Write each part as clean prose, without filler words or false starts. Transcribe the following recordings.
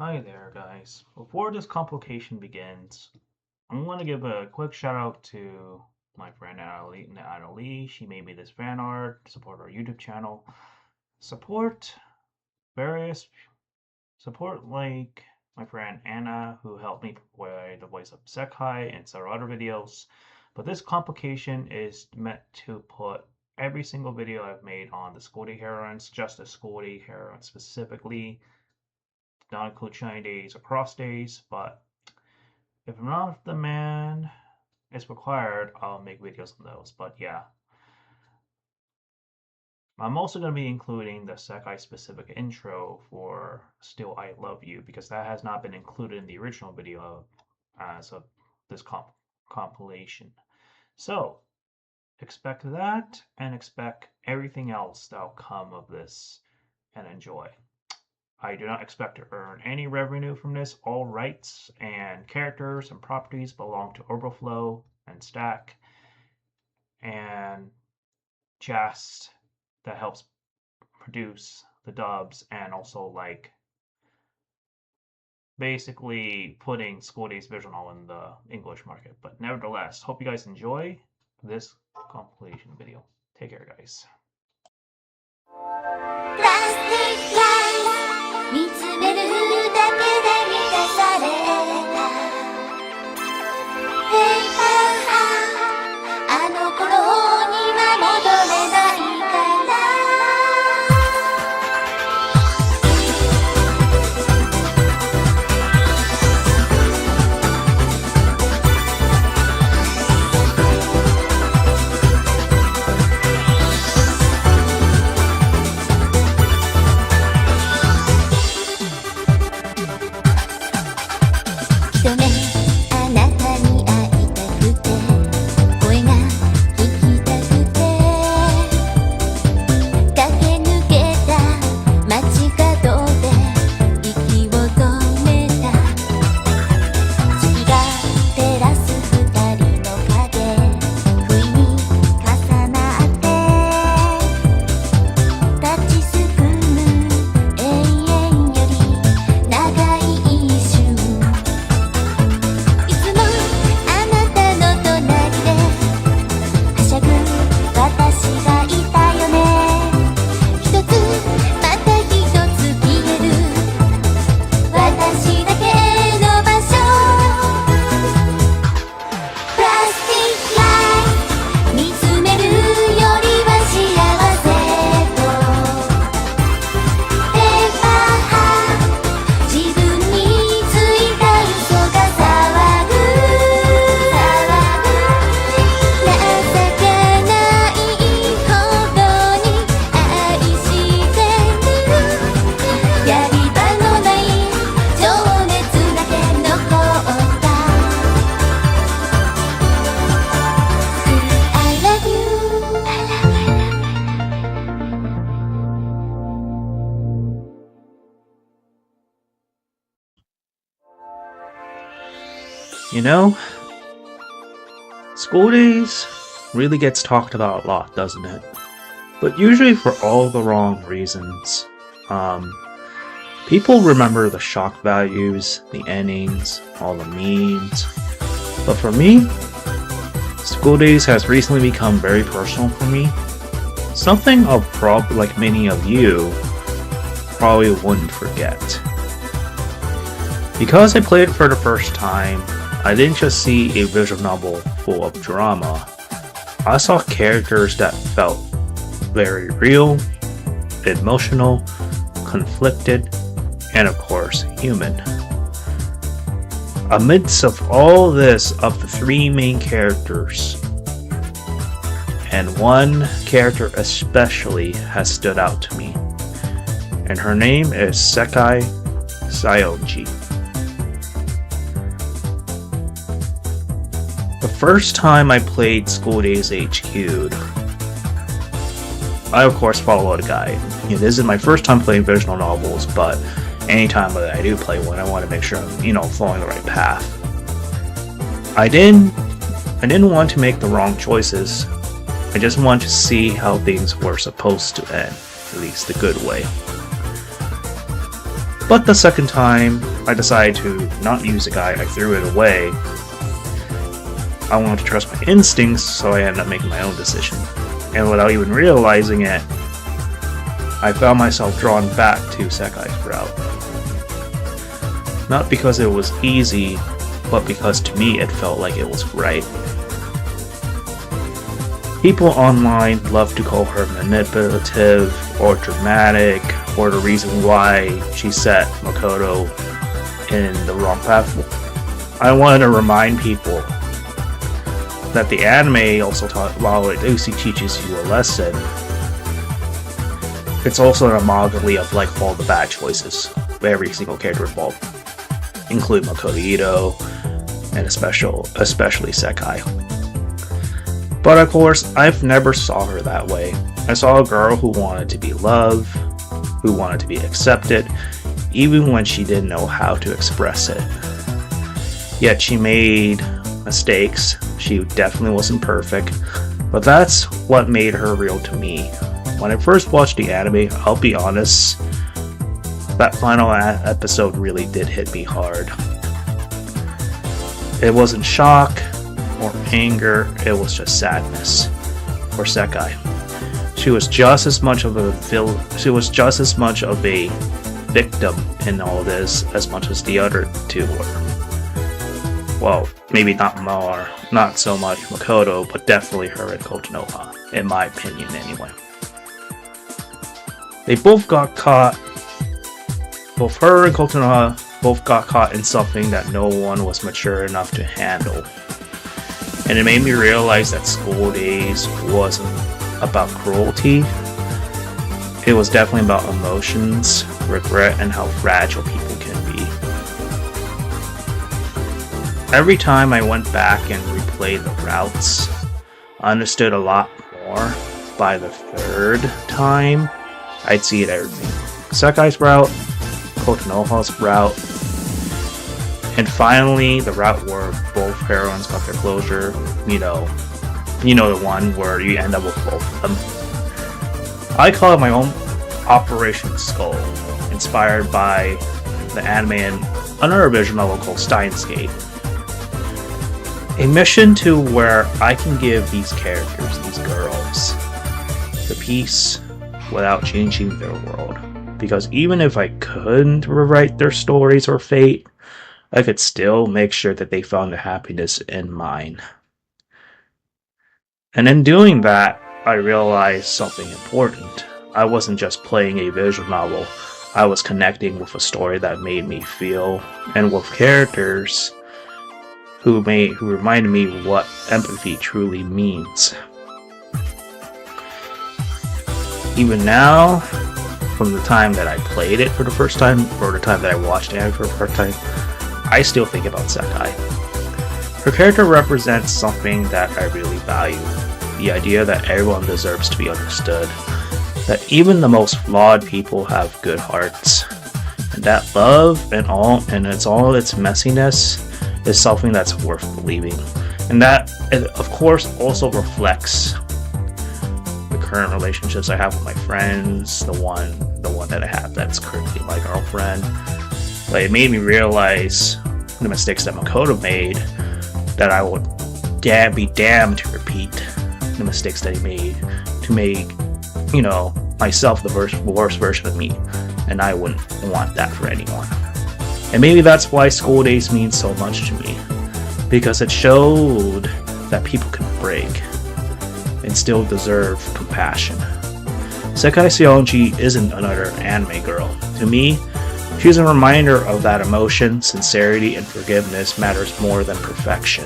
Hi there, guys. Before this complication begins, I'm going to give a quick shout out to my friend Natalie. She made me this fan art, support our YouTube channel, support various, support like my friend Anna, who helped me provide the voice of Sekai and several other videos. But this complication is meant to put every single video I've made on the school day heroines, just the school day heroines specifically, not include shiny days or cross days, but if not the man is required, I'll make videos on those. But yeah, I'm also going to be including the Sekai specific intro for Still I Love You because that has not been included in the original video as of this compilation. So expect that and expect everything else that'll come of this and enjoy. I do not expect to earn any revenue from this. All rights and characters and properties belong to Overflow and Stack and JAST that helps produce the dubs and also like basically putting School Days visual novel in the English market. But nevertheless, hope you guys enjoy this compilation video. Take care, guys. 見つめるだけで満たされたあの頃には戻れないからYou know, School Days really gets talked about a lot, doesn't it? But usually for all the wrong reasons. People remember the shock values, the endings, all the memes. But for me, School Days has recently become very personal for me. Something I'll probably, like many of you, probably wouldn't forget. Because I played it for the first time, I didn't just see a visual novel full of drama. I saw characters that felt very real, emotional, conflicted, and of course, human. Amidst of all this, of the three main characters, and one character especially has stood out to me, and her name is Sekai Sayoji. The first time I played School Days HQ'd, I of course followed a guide. This is my first time playing visual novels, but anytime that I do play one, I want to make sure I'm, following the right path. I didn't want to make the wrong choices. I just wanted to see how things were supposed to end, at least the good way. But the second time, I decided to not use the guy, I threw it away. I wanted to trust my instincts, so I ended up making my own decision. And without even realizing it, I found myself drawn back to Sekai's route. Not because it was easy, but because to me it felt like it was right. People online love to call her manipulative or dramatic, or the reason why she set Makoto in the wrong path. I wanted to remind people that the anime also taught, while it also teaches you a lesson, it's also an amalgamy of like all the bad choices of every single character involved, including Makoto Ito and especially Sekai. But of course, I've never saw her that way. I saw a girl who wanted to be loved, who wanted to be accepted, even when she didn't know how to express it. Yet she made mistakes. She definitely wasn't perfect, but that's what made her real to me. When I first watched the anime, I'll be honest, that final episode really did hit me hard. It wasn't shock or anger, it was just sadness for Sekai. She was just as much of a victim in all this as much as the other two were. Well, maybe not so much Makoto, but definitely her and Kotonoha, in my opinion anyway. Both her and Kotonoha both got caught in something that no one was mature enough to handle. And it made me realize that school days wasn't about cruelty. It was definitely about emotions, regret, and how fragile people can be. Every time I went back and replayed the routes, I understood a lot more. By the third time, I'd see it everything. Sekai's route, Kotonoha's route, and finally the route where both heroines got their closure. You know the one where you end up with both of them. I call it my own Operation Skull, inspired by the anime and another visual novel called Steins Gate. A mission to where I can give these characters, these girls, the peace without changing their world. Because even if I couldn't rewrite their stories or fate, I could still make sure that they found the happiness in mine. And in doing that, I realized something important. I wasn't just playing a visual novel, I was connecting with a story that made me feel, and with characters who reminded me what empathy truly means. Even now, from the time that I played it for the first time, or the time that I watched anime for the first time, I still think about Sekai. Her character represents something that I really value. The idea that everyone deserves to be understood. That even the most flawed people have good hearts. And that love and all its messiness is something that's worth believing. And that, of course, also reflects the current relationships I have with my friends, the one that I have that's currently my girlfriend. But it made me realize the mistakes that Makoto made, that I would be damned to repeat the mistakes that he made to make, myself the worst version of me. And I wouldn't want that for anyone. And maybe that's why school days mean so much to me, because it showed that people can break and still deserve compassion. Sekai Sionji isn't another anime girl. To me, she's a reminder of that emotion, sincerity, and forgiveness matters more than perfection.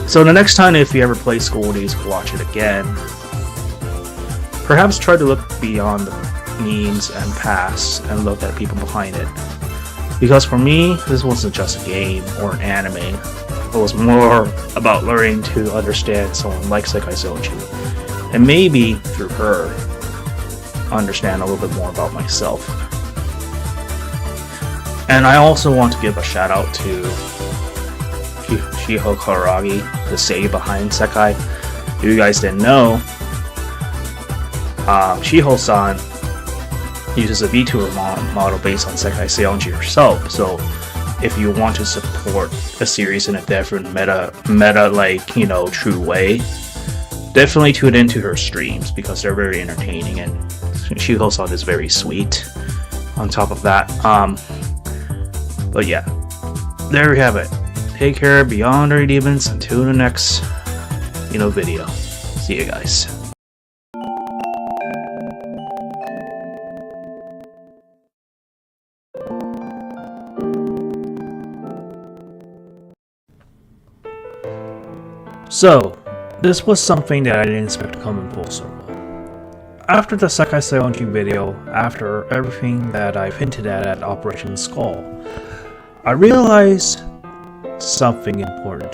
So the next time if you ever play School Days, watch it again. Perhaps try to look beyond the memes and past and look at people behind it. Because for me, this wasn't just a game or an anime. It was more about learning to understand someone like Sekai Sionji. And maybe through her, understand a little bit more about myself. And I also want to give a shout out to Shiho Karagi, the say behind Sekai. If you guys didn't know, Shiho-san uses a VTuber model based on Sekai Seonji herself. So if you want to support a series in a different meta like, you know, true way, definitely tune into her streams because they're very entertaining and she goes on is very sweet on top of that. But yeah, there we have it. Take care, beyond our demons, until the next, you know, video. See you guys. So, this was something that I didn't expect to come in full circle. After the Sekai Seonji video, after everything that I've hinted at Operation Skull, I realized something important.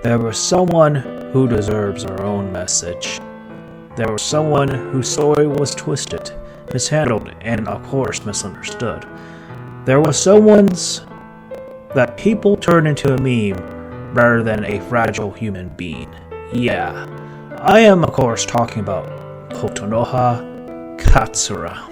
There was someone who deserves our own message. There was someone whose story was twisted, mishandled, and of course misunderstood. There was someone's that people turn into a meme rather than a fragile human being. Yeah, I am of course talking about Kotonoha Katsura.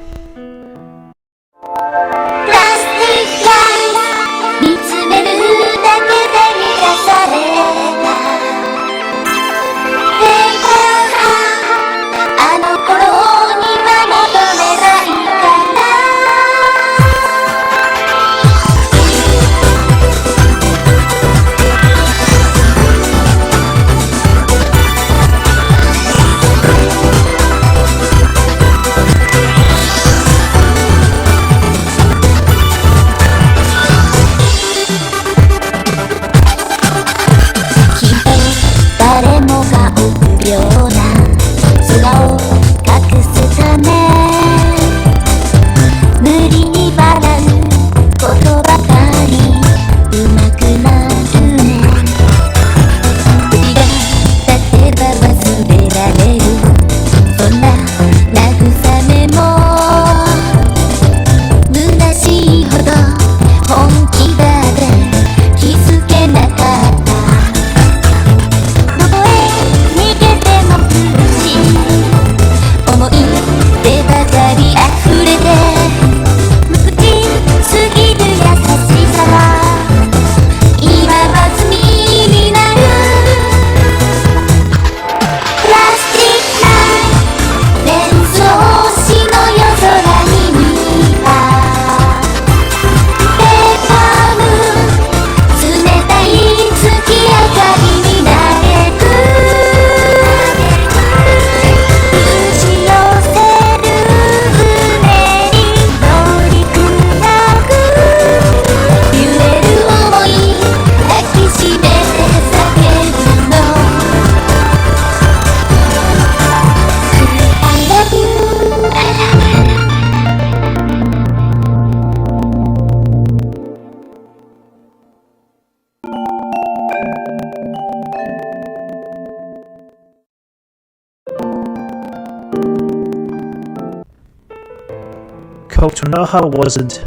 Kotonoha wasn't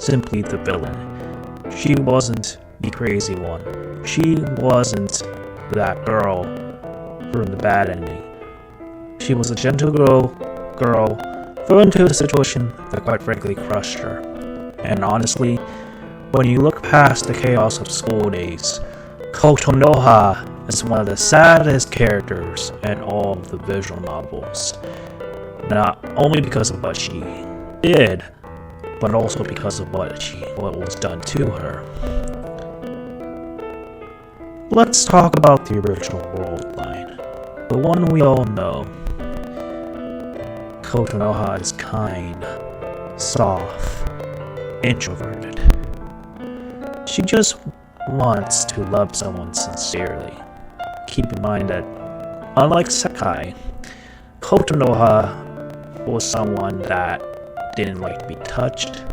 simply the villain. She wasn't the crazy one. She wasn't that girl from the bad ending. She was a gentle girl thrown into a situation that quite frankly crushed her. And honestly, when you look past the chaos of school days, Kotonoha is one of the saddest characters in all of the visual novels. Not only because of what she did, but also because of what was done to her. Let's talk about the original world line, the one we all know. Kotonoha is kind, soft, introverted. She just wants to love someone sincerely. Keep in mind that, unlike Sekai, Kotonoha was someone that didn't like to be touched,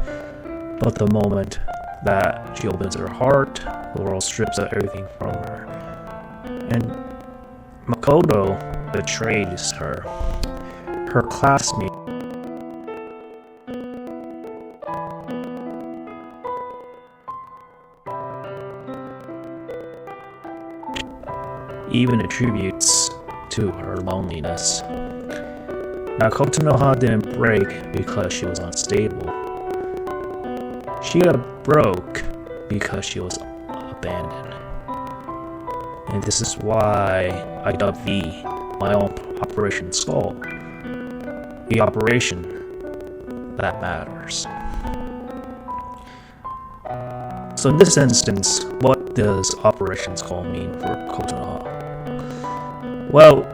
but the moment that she opens her heart, the world strips out everything from her. And Makoto betrays her. Her classmate even attributes to her loneliness. Now, Kotonoha didn't break because she was unstable. She got broke because she was abandoned. And this is why I dubbed V my own Operation Skull. The operation that matters. So in this instance, what does Operation Skull mean for Kotonoha? Well,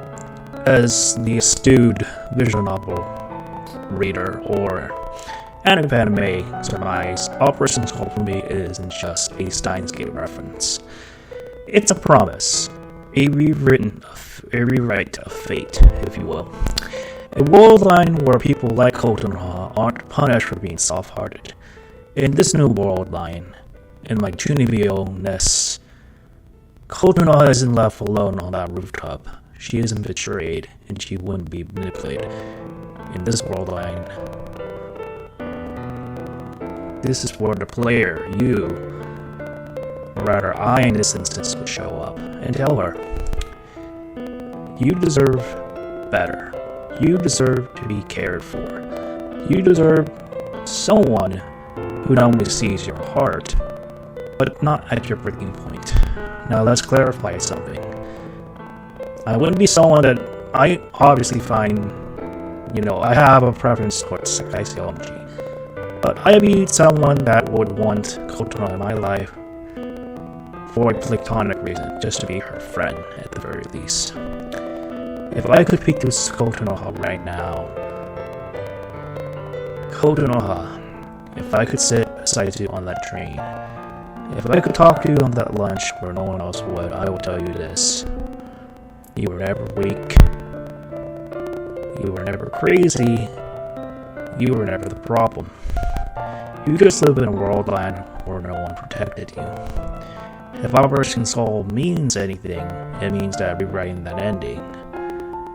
as the astute visual novel reader or anime surmise, Operation Skull for me isn't just a Steins Gate reference. It's a promise, a rewrite of fate, if you will. A world line where people like Kotonoha aren't punished for being soft-hearted. In this new world line, in my Chunibyo-ness, Kotonoha isn't left alone on that rooftop. She isn't betrayed, and she wouldn't be manipulated. In this world line, this is where the player, you, or rather I in this instance, would show up and tell her, you deserve better. You deserve to be cared for. You deserve someone who not only sees your heart, but not at your breaking point. Now let's clarify something. I wouldn't be someone that I obviously find, I have a preference towards Sekai Seonji. But I'd be someone that would want Kotonoha in my life for a platonic reason, just to be her friend at the very least. If I could pick this Kotonoha right now, Kotonoha, if I could sit beside you on that train, if I could talk to you on that lunch where no one else would, I will tell you this. You were never weak. You were never crazy. You were never the problem. You just live in a world line where no one protected you. If Operation Soul means anything, it means that I'm rewriting that ending.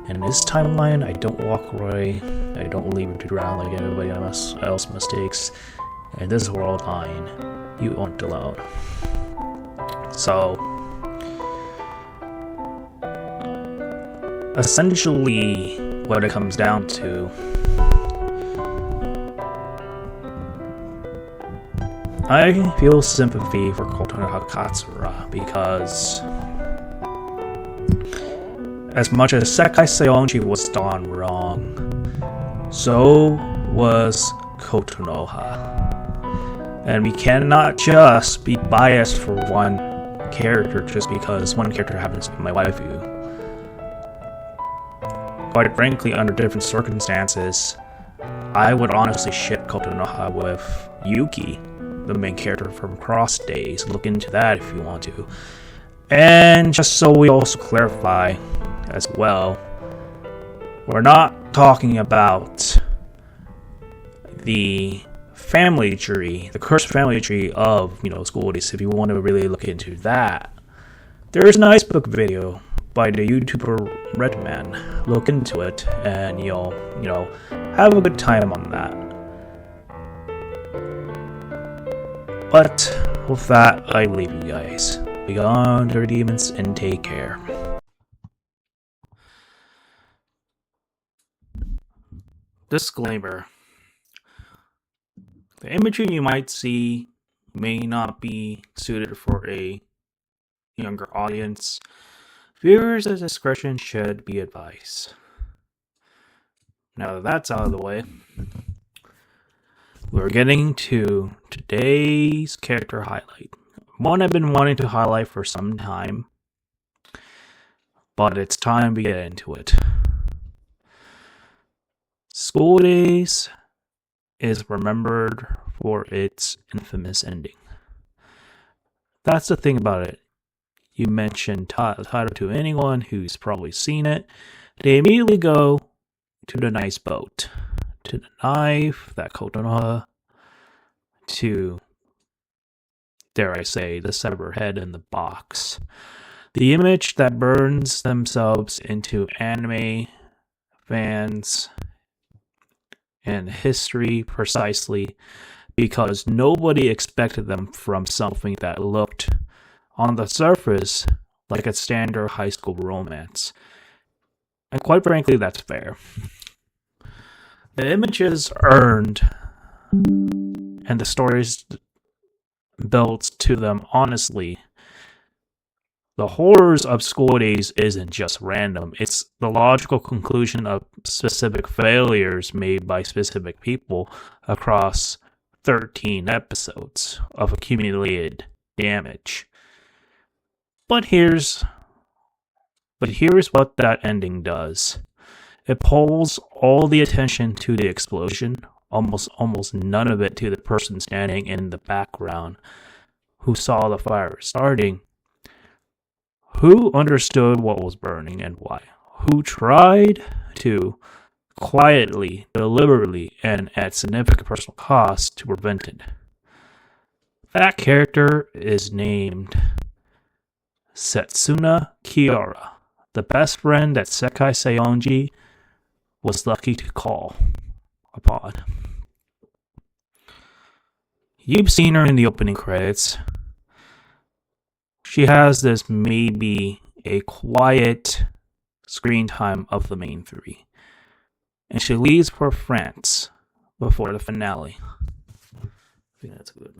And in this timeline, I don't walk away. I don't leave it to drown like everybody else mistakes. In this world line, you aren't alone. So, essentially, what it comes down to, I feel sympathy for Kotonoha Katsura because as much as Sekai Seonji was done wrong, so was Kotonoha. And we cannot just be biased for one character just because one character happens to be my waifu. Quite frankly, under different circumstances, I would honestly ship Kotonoha with Yuki, the main character from Cross Days. Look into that if you want to. And just so we also clarify as well, we're not talking about the family tree, the cursed family tree of, School Days. If you want to really look into that, there's an icebook video by the YouTuber Redman. Look into it, and you'll, have a good time on that. But with that, I leave you guys. Be gone, dirty demons, and take care. Disclaimer. The imagery you might see may not be suited for a younger audience. Viewers' discretion should be advised. Now that that's out of the way, we're getting to today's character highlight. One I've been wanting to highlight for some time, but it's time to get into it. School Days is remembered for its infamous ending. That's the thing about it. You mention title to anyone who's probably seen it, they immediately go to the nice boat, to the knife, that Kotonoha, to, dare I say, the severed head in the box. The image that burns themselves into anime fans and history precisely because nobody expected them from something that looked, on the surface, like a standard high school romance. And quite frankly, that's fair. The images earned and the stories built to them honestly. The horrors of school days isn't just random, it's the logical conclusion of specific failures made by specific people across 13 episodes of accumulated damage. But here's what that ending does. It pulls all the attention to the explosion, almost none of it to the person standing in the background who saw the fire starting, who understood what was burning and why, who tried to quietly, deliberately, and at significant personal cost to prevent it. That character is named Setsuna Kiara, the best friend that Sekai Seonji was lucky to call upon. You've seen her in the opening credits. She has this maybe a quiet screen time of the main three. And she leaves for France before the finale. I think that's good.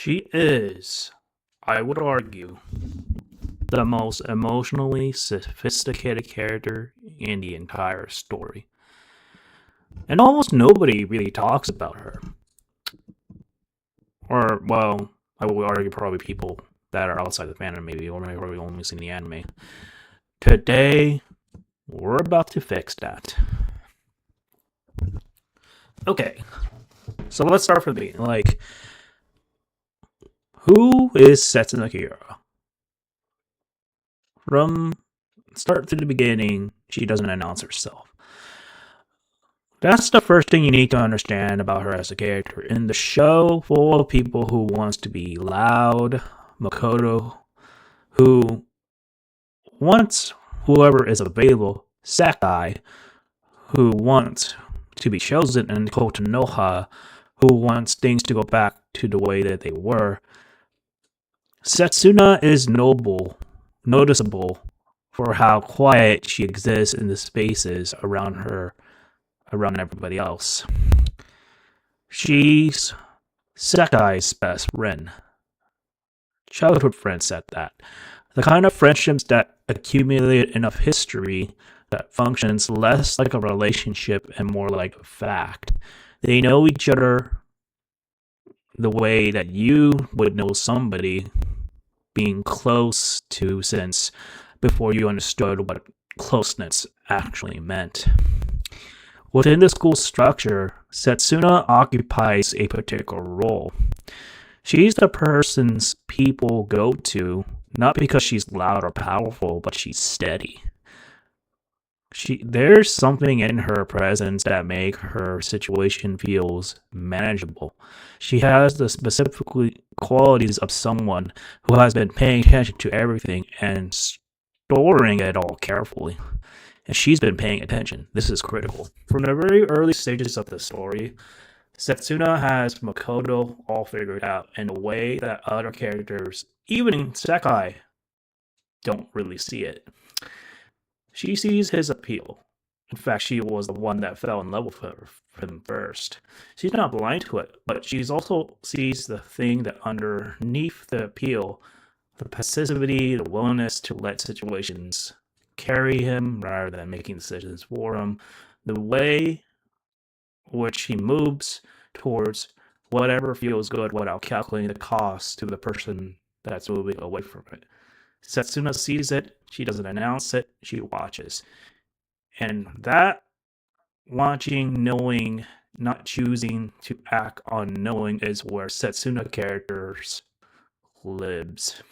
She is, I would argue, the most emotionally sophisticated character in the entire story. And almost nobody really talks about her. Or, well, I would argue probably people that are outside the fandom maybe, or maybe probably only seen the anime. Today, we're about to fix that. Okay, so let's start from the beginning. Like, who is Setsuna Kiara? From start to the beginning, she doesn't announce herself. That's the first thing you need to understand about her as a character. In the show full of people who wants to be loud, Makoto, who wants whoever is available, Sakai, who wants to be chosen, and Kotonoha, who wants things to go back to the way that they were. Setsuna is noticeable for how quiet she exists in the spaces around her, around everybody else. She's Sakai's best friend. Childhood friends at that. The kind of friendships that accumulate enough history that functions less like a relationship and more like a fact. They know each other the way that you would know somebody being close to since before you understood what closeness actually meant. Within the school structure, Setsuna occupies a particular role. She's the person's people go to, not because she's loud or powerful, but she's steady. There's something in her presence that make her situation feels manageable. She has the specific qualities of someone who has been paying attention to everything and storing it all carefully. And she's been paying attention. This is critical. From the very early stages of the story, Setsuna has Makoto all figured out in a way that other characters, even Sekai, don't really see it. She sees his appeal. In fact, she was the one that fell in love with him first. She's not blind to it, but she's also sees the thing that underneath the appeal, the passivity, the willingness to let situations carry him rather than making decisions for him, the way which he moves towards whatever feels good without calculating the cost to the person that's moving away from it. Setsuna sees it, she doesn't announce it, she watches. And that watching, knowing, not choosing to act on knowing is where Setsuna characters lives.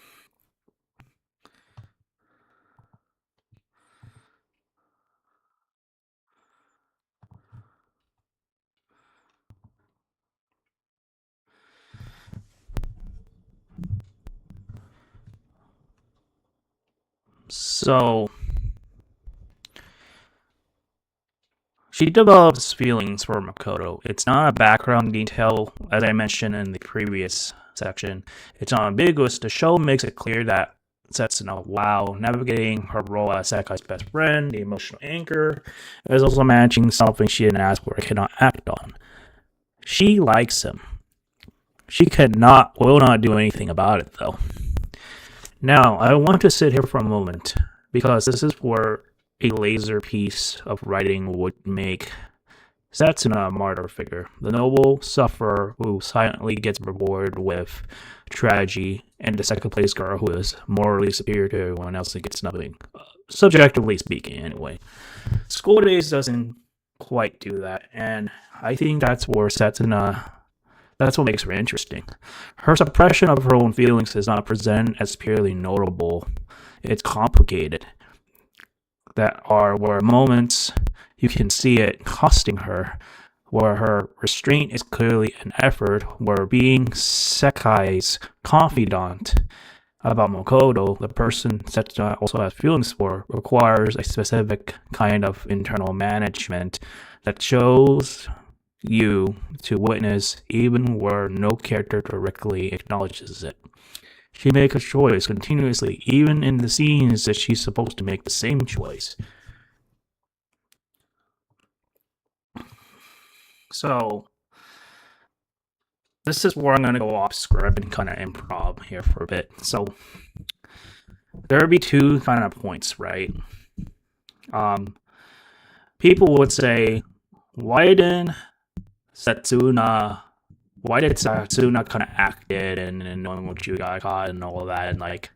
So she develops feelings for Makoto. It's not a background detail, as I mentioned in the previous section. It's not ambiguous. The show makes it clear that Setsuna, while navigating her role as Sekai's best friend, the emotional anchor, is also managing something she didn't ask for or cannot act on. She likes him. She will not do anything about it, though. Now, I want to sit here for a moment, because this is where a laser piece of writing would make Setsuna a martyr figure, the noble sufferer who silently gets rewarded with tragedy, and the second place girl who is morally superior to everyone else and gets nothing. Subjectively speaking, anyway. School Days doesn't quite do that, and I think that's where Setsuna. That's what makes her interesting. Her suppression of her own feelings is not presented as purely notable. It's complicated. That are where moments you can see it costing her, where her restraint is clearly an effort, where being Sekai's confidant about Makoto, the person Setsuna also has feelings for, requires a specific kind of internal management that shows you to witness even where no character directly acknowledges it. She makes a choice continuously, even in the scenes that she's supposed to make the same choice. So, this is where I'm going to go off script and kind of improv here for a bit. So, there would be two kind of points, right? People would say, why did Setsuna kind of act it and knowing what you got caught and all of that? And like,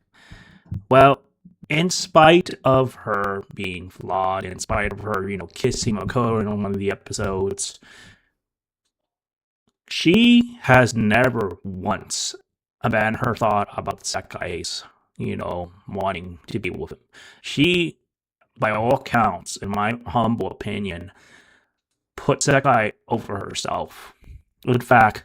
well, in spite of her being flawed, in spite of her, kissing Makoto in one of the episodes, she has never once abandoned her thought about Sekai's, wanting to be with him. She, by all counts, in my humble opinion, put Sekai over herself. In fact,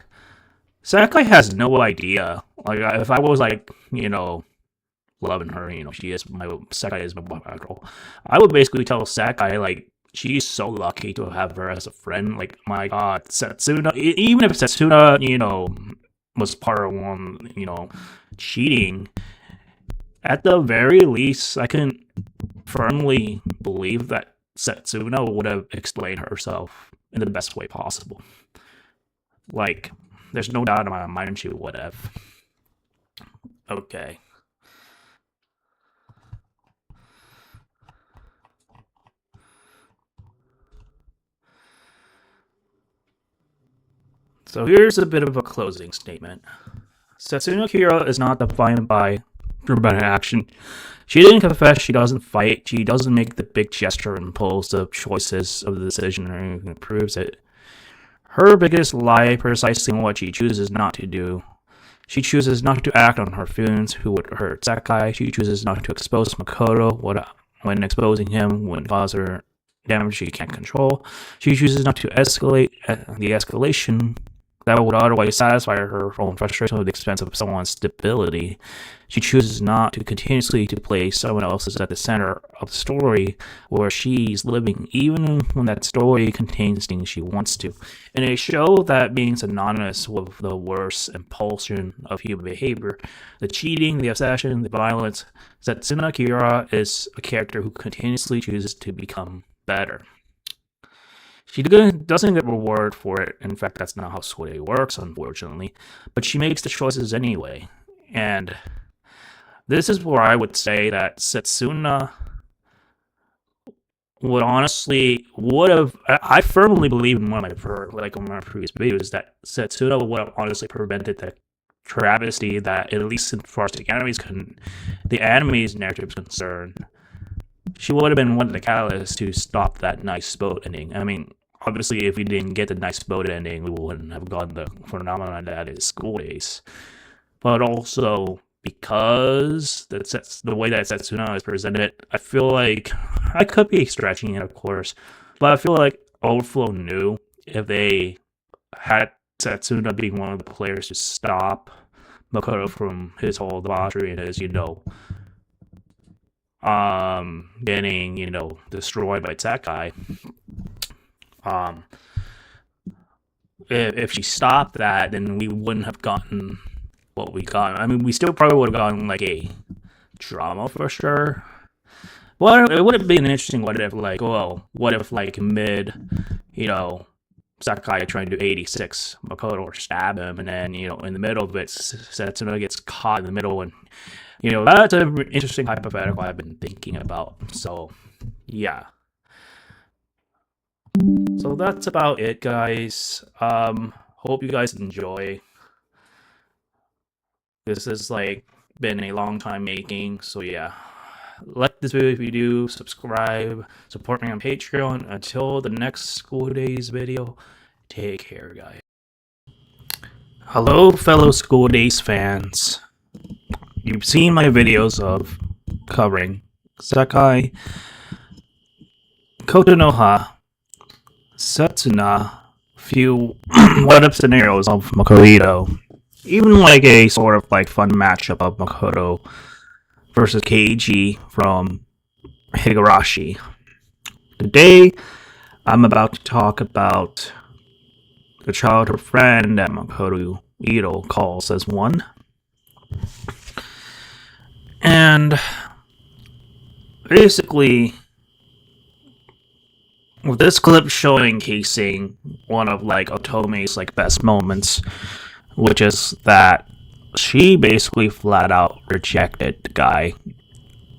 Sekai has no idea. Like, if I was like, loving her, Sekai is my girl, I would basically tell Sekai, like, she's so lucky to have her as a friend. Like, my god, Setsuna, even if Setsuna, was part of one, cheating, at the very least, I can firmly believe that Setsuna would have explained herself in the best way possible. Like, there's no doubt in my mind she would have. Okay. So here's a bit of a closing statement. Setsuna Kira is not defined by dramatic action. She didn't confess, she doesn't fight, she doesn't make the big gesture and impulsive choices of the decision or anything that proves it. Her biggest lie precisely in what she chooses not to do. She chooses not to act on her feelings who would hurt Sakai. She chooses not to expose Makoto when exposing him would cause her damage she can't control. She chooses not to escalate the escalation that would otherwise satisfy her own frustration at the expense of someone's stability. She chooses not to continuously to place someone else at the center of the story where she's living, even when that story contains things she wants to. In a show that being synonymous with the worst impulsion of human behavior, the cheating, the obsession, the violence, Setsuna Kira is a character who continuously chooses to become better. She doesn't get reward for it. In fact, that's not how Sude works, unfortunately. But she makes the choices anyway. And this is where I would say that Setsuna would have. I firmly believe in one of my previous videos that Setsuna would have honestly prevented the travesty that, at least as far as the anime's narrative is concerned, she would have been one of the catalysts to stop that nice boat ending. I mean, obviously, if we didn't get the nice boat ending, we wouldn't have gotten the phenomenon that is School Days. But also, because the way that Setsuna is presented, I feel like I could be stretching it, of course, but I feel like Overflow knew if they had Setsuna being one of the players to stop Makoto from his whole debauchery and his, getting, destroyed by Sakai. If she stopped that, then we wouldn't have gotten what we got. I mean, we still probably would have gotten like a drama for sure. Well, it would have been an interesting what if mid, Sakai trying to do 86 Makoto or stab him, and then, in the middle of it, Setsuna gets caught in the middle, and, that's an interesting hypothetical I've been thinking about. So, yeah. So that's about it, guys. Hope you guys enjoy. This has been a long time making, so yeah. Like this video if you do, subscribe, support me on Patreon. Until the next School Days video, take care, guys. Hello, fellow School Days fans. You've seen my videos of covering Sakai, Kotonoha, Setsuna, few what-if scenarios of Makoto, even a sort of fun matchup of Makoto versus Keiji from Higurashi. Today, I'm about to talk about the childhood friend that Makoto Ito calls as one. And basically, with this clip showcasing one of Otome's best moments, which is that she basically flat out rejected the guy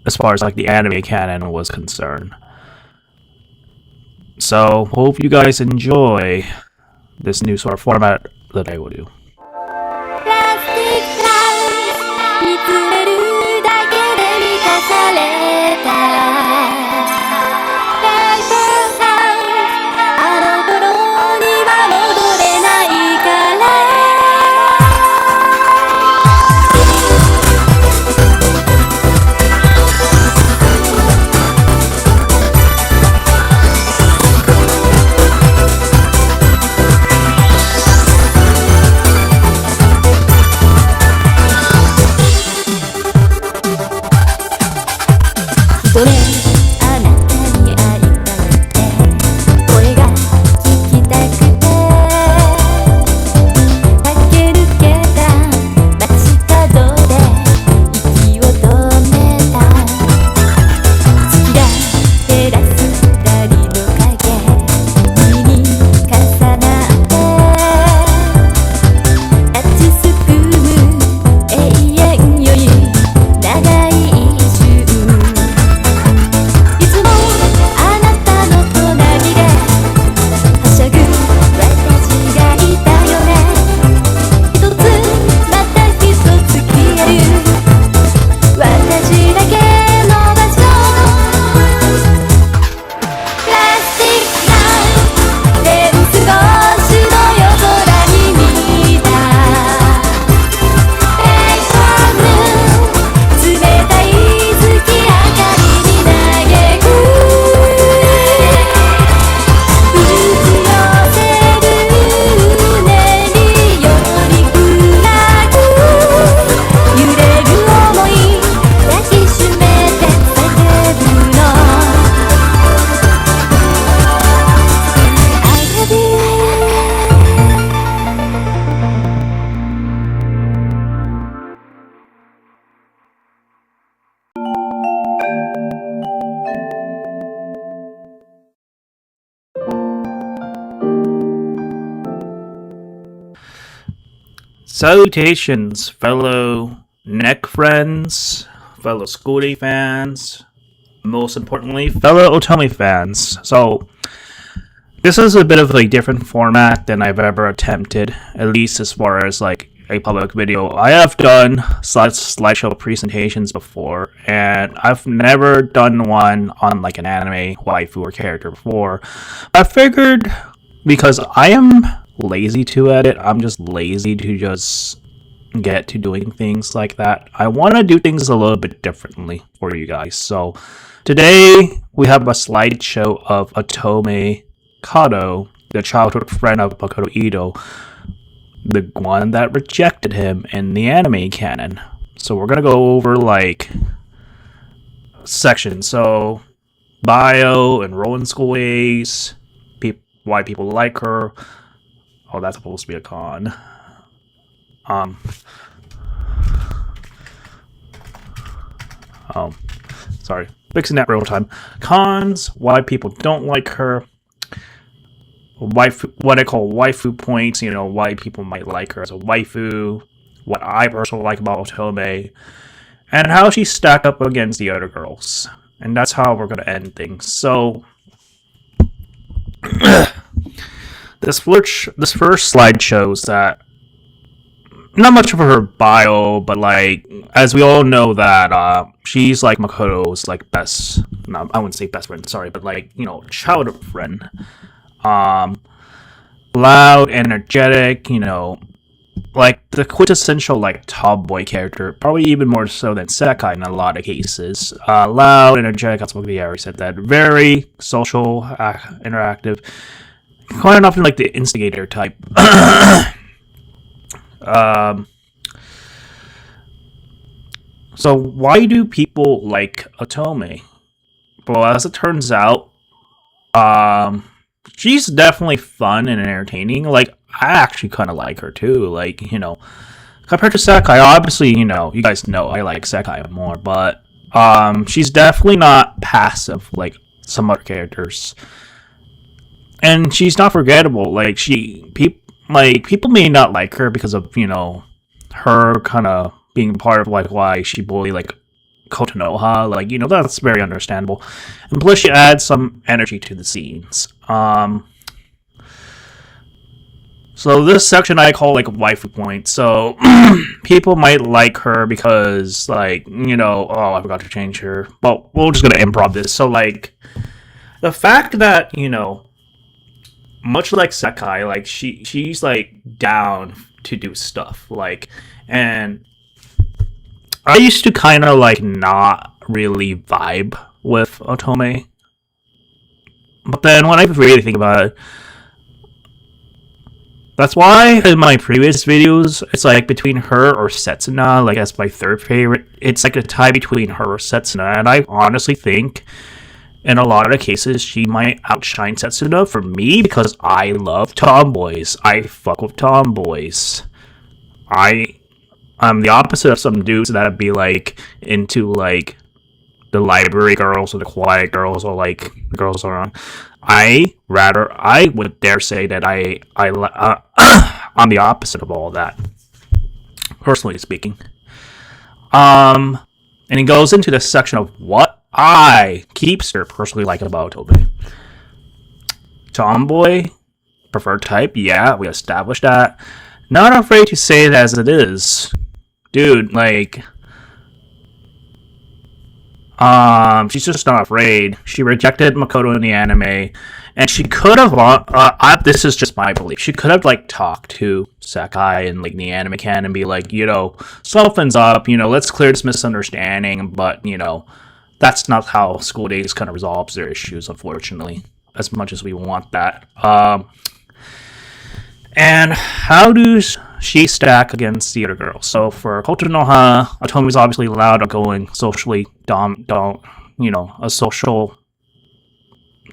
as far as the anime canon was concerned. So hope you guys enjoy this new sort of format that I will do. Salutations, fellow neck friends, fellow School Day fans, most importantly, fellow Otome fans. So, this is a bit of a different format than I've ever attempted, at least as far as like a public video. I have done slideshow presentations before, and I've never done one on like an anime waifu or character before. I figured because I am lazy to edit, I'm just lazy to just get to doing things like that. I want to do things a little bit differently for you guys. So today we have a slideshow of Otome Kato, the childhood friend of Makoto Ito, the one that rejected him in the anime canon. So we're gonna go over like sections. So bio, enroll in school days, why people like her. Oh, that's supposed to be a con. Oh, sorry. Fixing that real time. Cons, why people don't like her. Waifu, what I call waifu points, why people might like her as a waifu. What I personally like about Otome. And how she stacked up against the other girls. And that's how we're going to end things. So, this first slide shows that not much of her bio, but like as we all know that she's like Makoto's like best. No, I wouldn't say best friend. Sorry, but like childhood friend. Loud, energetic. Like the quintessential like tomboy character, probably even more so than Sekai in a lot of cases. Loud, energetic. That's what I already said. That very social, interactive. Quite often like the instigator type. So why do people like Otome? Well, as it turns out, she's definitely fun and entertaining. Like, I actually kind of like her too. Like, compared to Sekai, obviously, you guys know I like Sekai more, but she's definitely not passive like some other characters. And she's not forgettable. Like people may not like her because of her kind of being part of like why she bullied like Kotonoha. Like that's very understandable. And plus she adds some energy to the scenes. So this section I call like waifu point. So people might like her because like oh, I forgot to change her. But we're just gonna improv this. So like the fact that much like Sekai, like she's like down to do stuff, like, and I used to kind of like not really vibe with Otome, but then when I really think about it, that's why in my previous videos it's like between her or Setsuna, like as my third favorite. It's like a tie between her or Setsuna, and I honestly think in a lot of the cases, she might outshine Setsuna for me because I love tomboys. I fuck with tomboys. I'm the opposite of some dudes that'd be like into like the library girls or the quiet girls or like the girls around. I would dare say that I'm the opposite of all that, personally speaking. And it goes into the section of what I keepster personally like about Otome. Tomboy, preferred type, yeah, we established that. Not afraid to say it as it is. Dude, like, she's just not afraid. She rejected Makoto in the anime, and she could have, this is just my belief, she could have, like, talked to Sekai in, like, the anime canon and be like, softens up, let's clear this misunderstanding, but, that's not how School Days kind of resolves their issues, unfortunately, as much as we want that. And how does she stack against the other girls? So for Kotonoha, Otome's obviously loud, outgoing, socially a social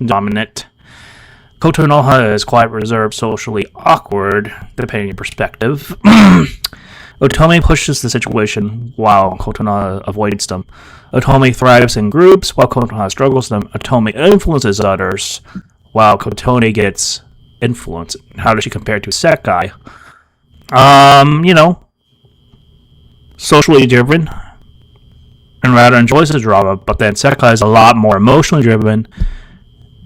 dominant. Kotonoha is quite reserved, socially awkward, depending on your perspective. Otome pushes the situation while Kotonoha avoids them. Otome thrives in groups while Kotonoha struggles them. Otome influences others while Kotone gets influenced. How does she compare to Sekai? You know, socially driven and rather enjoys the drama, but then Sekai is a lot more emotionally driven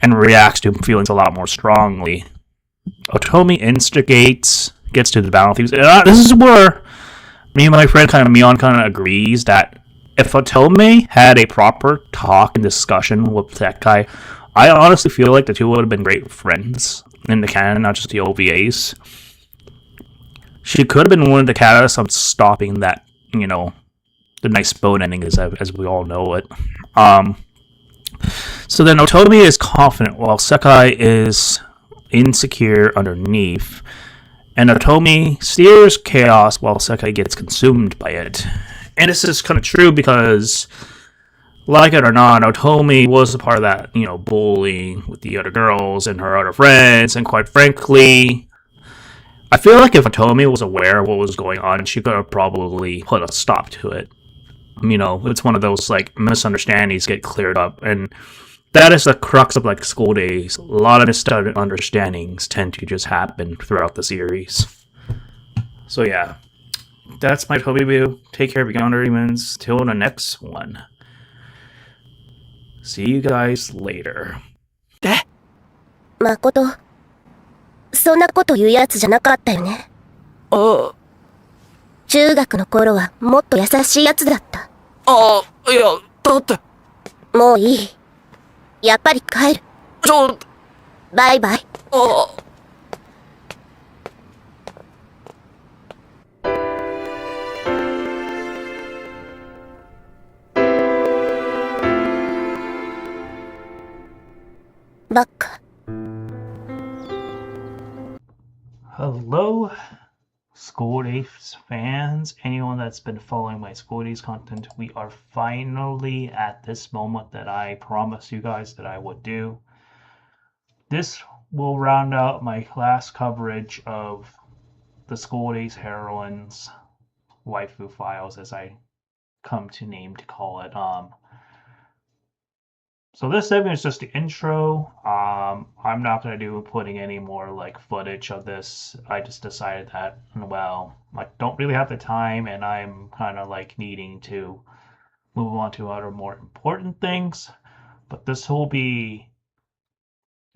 and reacts to feelings a lot more strongly. Otomi instigates, gets to the battlefields. This is where me and my friend Mion agrees that if Otome had a proper talk and discussion with Sekai, I honestly feel like the two would have been great friends in the canon, not just the OVAs. She could have been one of the catalysts on stopping that, the nice boat ending as we all know it. So then Otomi is confident while Sekai is insecure underneath. And Otomi steers chaos while Sekai gets consumed by it. And this is kind of true because, like it or not, Otomi was a part of that, bullying with the other girls and her other friends. And quite frankly, I feel like if Otomi was aware of what was going on, she could have probably put a stop to it. It's one of those, misunderstandings get cleared up. And that is the crux of, school days. A lot of misunderstandings tend to just happen throughout the series. So, yeah. That's my Toby review. Take care, Beyonder Demons. Till the next one. See you guys later. 誠、そんなこと言うやつじゃなかったよね。中学の頃はもっと優しいやつだった。いや、だって。もういい。やっぱり帰る。バイバイ。バカ。Hello, School Days fans, anyone that's been following my School Days content. We are finally at this moment that I promised you guys that I would do. This will round out my last coverage of the School Days heroines, waifu files, as I come to name to call it. So this segment is just the intro. I'm not going to do putting any more footage of this. I just decided that, well, I don't really have the time and I'm kind of needing to move on to other more important things. But this will be,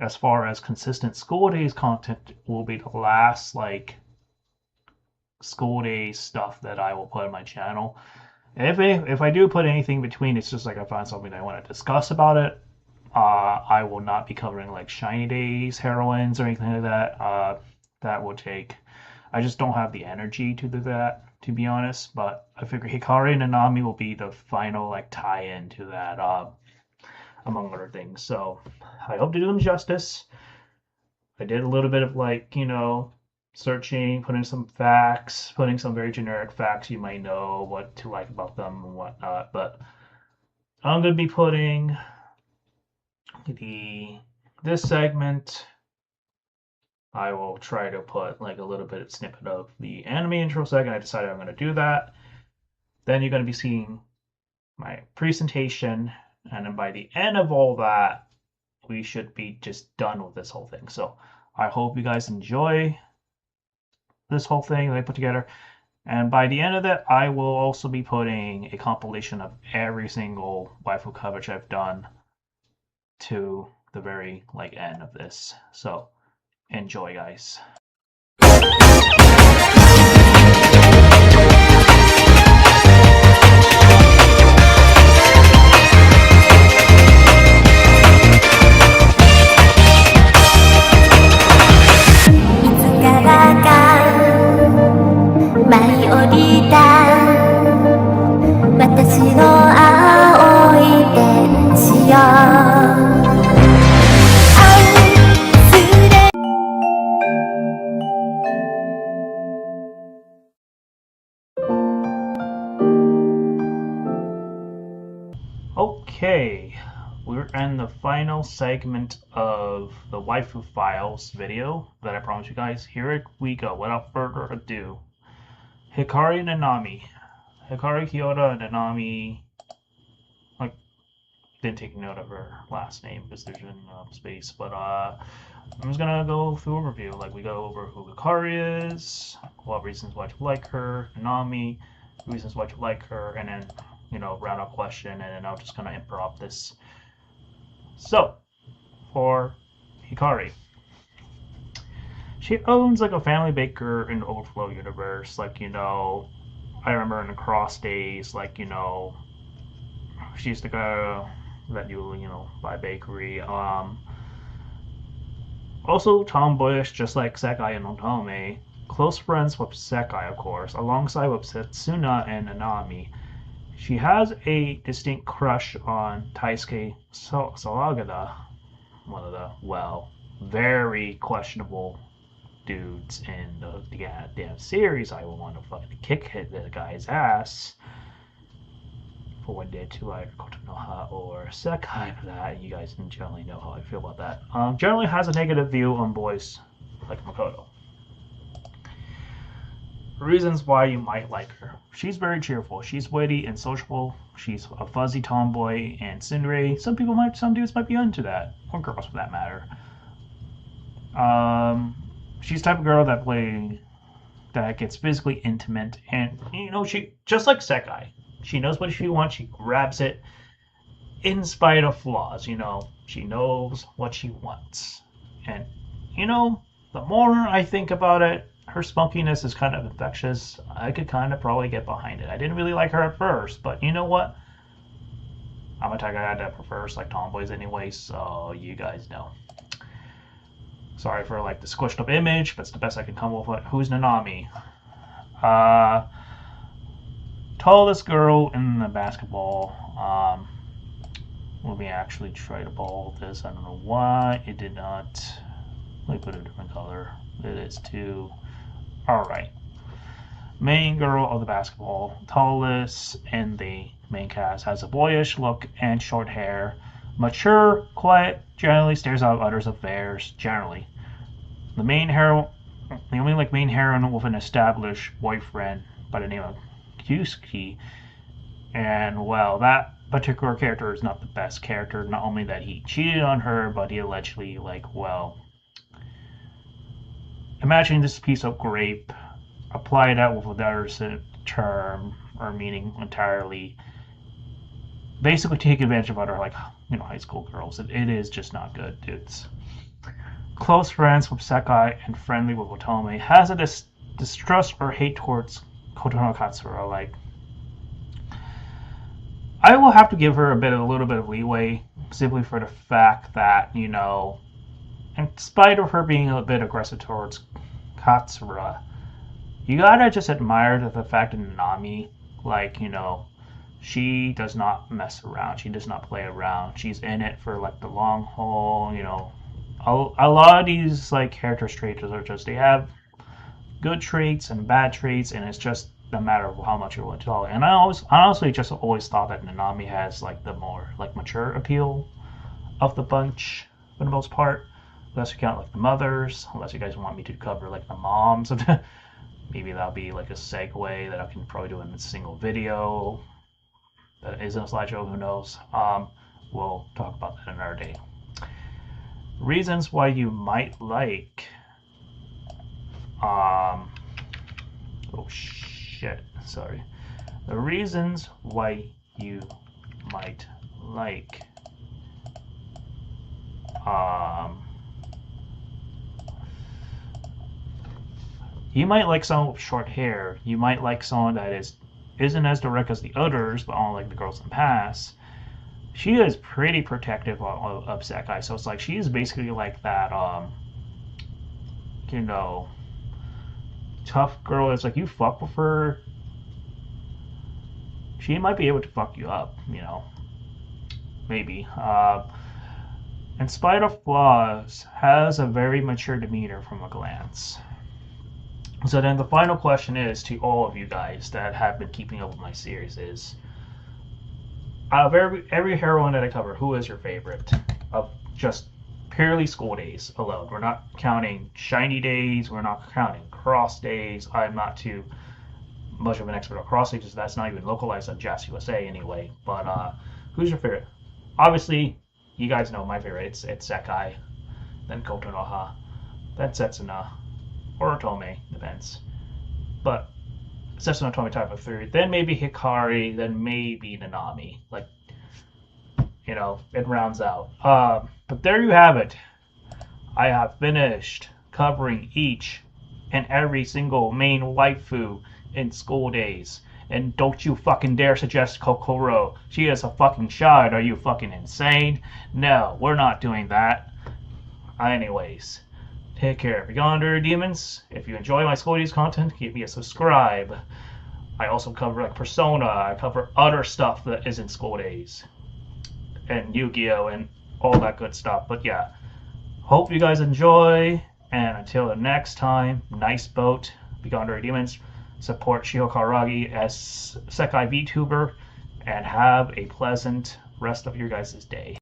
as far as consistent School Days content, will be the last School Days stuff that I will put on my channel. If I do put anything between, it's just I find something I want to discuss about it. I will not be covering Shiny Days heroines or anything like that. That will take. I just don't have the energy to do that, to be honest. But I figure Hikari and Nanami will be the final tie-in to that, among other things. So I hope to do them justice. I did a little bit of searching, putting some facts, putting some very generic facts you might know what to like about them and whatnot. But I'm gonna be putting this segment. I will try to put a little bit of snippet of the anime intro segment. I decided I'm gonna do that. Then you're gonna be seeing my presentation, and then by the end of all that, we should be just done with this whole thing. So I hope you guys enjoy this whole thing that I put together. And by the end of that, I will also be putting a compilation of every single waifu coverage I've done to the very end of this. So enjoy, guys. Okay, we're in the final segment of the Waifu Files video that I promised you guys. Here we go, without further ado. Hikari and Nanami. Hikari, Kyoto, and Nanami, didn't take note of her last name because there's in space. But I'm just gonna go through overview. Like we go over who Hikari is, what reasons why you like her, Nami, reasons why you like her, and then round up question, and then I'm just gonna improv this. So for Hikari. She owns like a family baker in the Overflow universe. Like, I remember in the Cross days, like, she's the girl that you buy bakery. Also tomboyish, just like Sekai and Otome. Close friends with Sekai, of course, alongside with Setsuna and Anami. She has a distinct crush on Taisuke Sawagada, one of the, very questionable dudes in the damn series. I would want to fucking kick the guy's ass for what did to either Kotonoha or Sekai for that. You guys generally know how I feel about that. Generally has a negative view on boys like Makoto. Reasons why you might like her. She's very cheerful. She's witty and sociable. She's a fuzzy tomboy and tsundere. Some dudes might be into that, or girls for that matter. She's the type of girl that gets physically intimate, and she just like Sekai. She knows what she wants. She grabs it, in spite of flaws. She knows what she wants, and the more I think about it, her spunkiness is kind of infectious. I could kind of probably get behind it. I didn't really like her at first, but you know what? I'm a type of guy that prefers like tomboys anyway, so you guys know. Sorry for like the squished up image, but it's the best I can come up with. Who's Nanami? Tallest girl in the basketball. Let me actually try to ball this. I don't know why it did not. Let me put a different color. It is too. Alright. Main girl of the basketball. Tallest in the main cast. Has a boyish look and short hair. Mature, quiet, generally stares out others' affairs. Generally. The only main heroine with an established boyfriend by the name of Kyusuke. And that particular character is not the best character. Not only that he cheated on her, but he allegedly imagine this piece of grape, apply that with another term or meaning entirely. Basically take advantage of other high school girls. It is just not good, dudes. Close friends with Sekai and friendly with Otome. Has a distrust or hate towards Kotono Katsura. I will have to give her a little bit of leeway, simply for the fact that, in spite of her being a bit aggressive towards Katsura, you gotta just admire the fact that Nami, she does not mess around. She does not play around. She's in it for the long haul. A lot of these character traits are just, they have good traits and bad traits, and it's just a matter of how much you're willing to tolerate. And I honestly just always thought that Nanami has the more mature appeal of the bunch for the most part. Unless you count the mothers, unless you guys want me to cover the moms of the, maybe that'll be a segue that I can probably do in a single video that isn't a slideshow, who knows. We'll talk about that another day. Reasons why you might like oh shit, sorry. The reasons why you might like you might like someone with short hair. You might like someone that isn't as direct as the others, but unlike the girls in the past. She is pretty protective of Sekai, so it's she is basically that, tough girl. It's you fuck with her, she might be able to fuck you up, maybe. In spite of flaws, has a very mature demeanor from a glance. So then the final question is to all of you guys that have been keeping up with my series is, out of every heroine that I cover, who is your favorite of just purely school days alone? We're not counting shiny days. We're not counting cross days. I'm not too much of an expert on cross days. That's not even localized on JAST USA anyway. But who's your favorite? obviously, you guys know my favorite. It's Sekai, then Kotonoha, then Setsuna, or Otome, depends. But Setsuna Otome type of 3, then maybe Hikari, then maybe Nanami. Like, it rounds out. But there you have it. I have finished covering each and every single main waifu in School Days. And don't you fucking dare suggest Kokoro. She is a fucking child. Are you fucking insane? No, we're not doing that. Anyways, take care. Yonder demons. If you enjoy my School Days content, give me a subscribe. I also cover like Persona. I cover other stuff that isn't School Days. And Yu-Gi-Oh! And all that good stuff. But yeah, hope you guys enjoy. And until the next time, nice boat. Yonder demons. Support Shiho Karagi as Sekai VTuber, and have a pleasant rest of your guys' day.